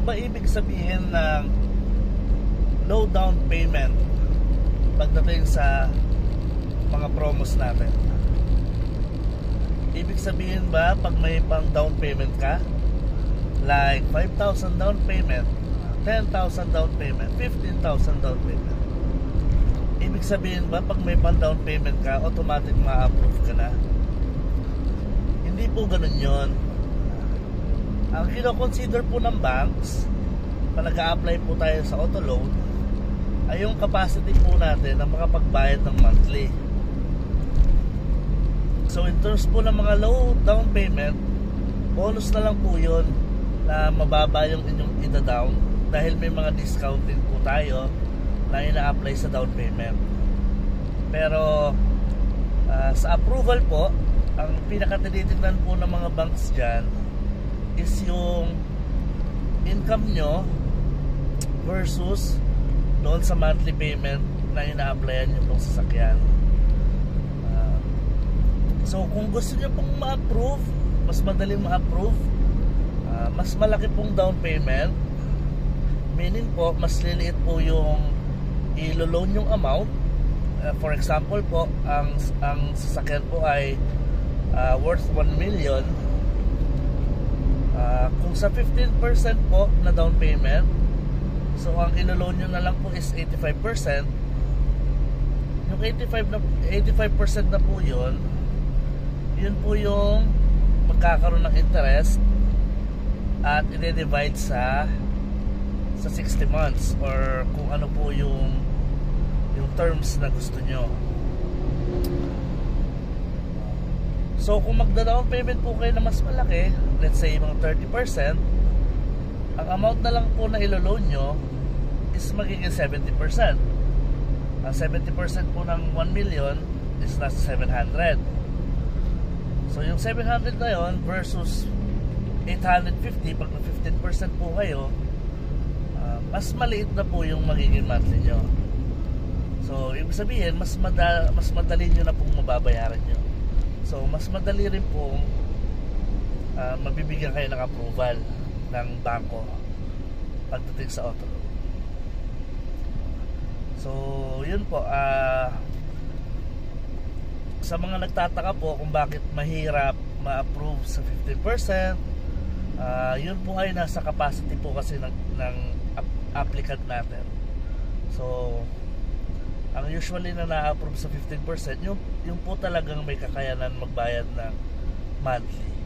ba ibig sabihin ng low down payment pagdating sa mga promos natin? Ibig sabihin ba pag may pang down payment ka, like 5,000 down payment, 10,000 down payment, 15,000 down payment, ibig sabihin ba pag may pang down payment ka, automatic ma-approve ka na? Hindi po ganun yun. Ang kino-consider po ng banks pag nag-a-apply po tayo sa auto loan ay yung capacity po natin na makapagbayad ng monthly. So in terms po ng mga low down payment, bonus na lang po yun na mababa yung inyong ida-down dahil may mga discounting po tayo na ina-apply sa down payment. Pero sa approval po, ang pinakatinitignan po ng mga banks dyan is yung income nyo versus doon sa monthly payment na ina-applyan nyo pong sasakyan. So kung gusto nyo pong ma-approve, mas madaling ma-approve, mas malaki pong down payment, meaning po mas liliit po yung ilo-loan yung amount. For example po, ang sasakyan po ay worth 1 million. Kung sa 15% po na down payment, so ang ilo-loan nyo na lang po is 85%. Yung 85% na po yun po yung magkakaroon ng interest at i-divide sa 60 months or kung ano po yung terms na gusto nyo. So kung magda-down payment po kayo na mas malaki, let's say mga 30%, ang amount na lang po na ilo-loan nyo is magiging 70%. Ang 70% po ng 1 million is nasa 700. So yung 700 na yun versus 850, pag 15% po kayo, mas maliit na po yung magiging monthly nyo. So ibig sabihin, mas madali nyo na pong mababayaran nyo. So mas madali rin pong mabibigyan kayo ng approval ng bangko pagdating sa auto loan. So yun po, sa mga nagtataka po kung bakit mahirap ma-approve sa 15%, yun po ay nasa capacity po kasi ng applicant natin. So ang usually na na-approve sa 15%, yung po talagang may kakayanan magbayad ng monthly.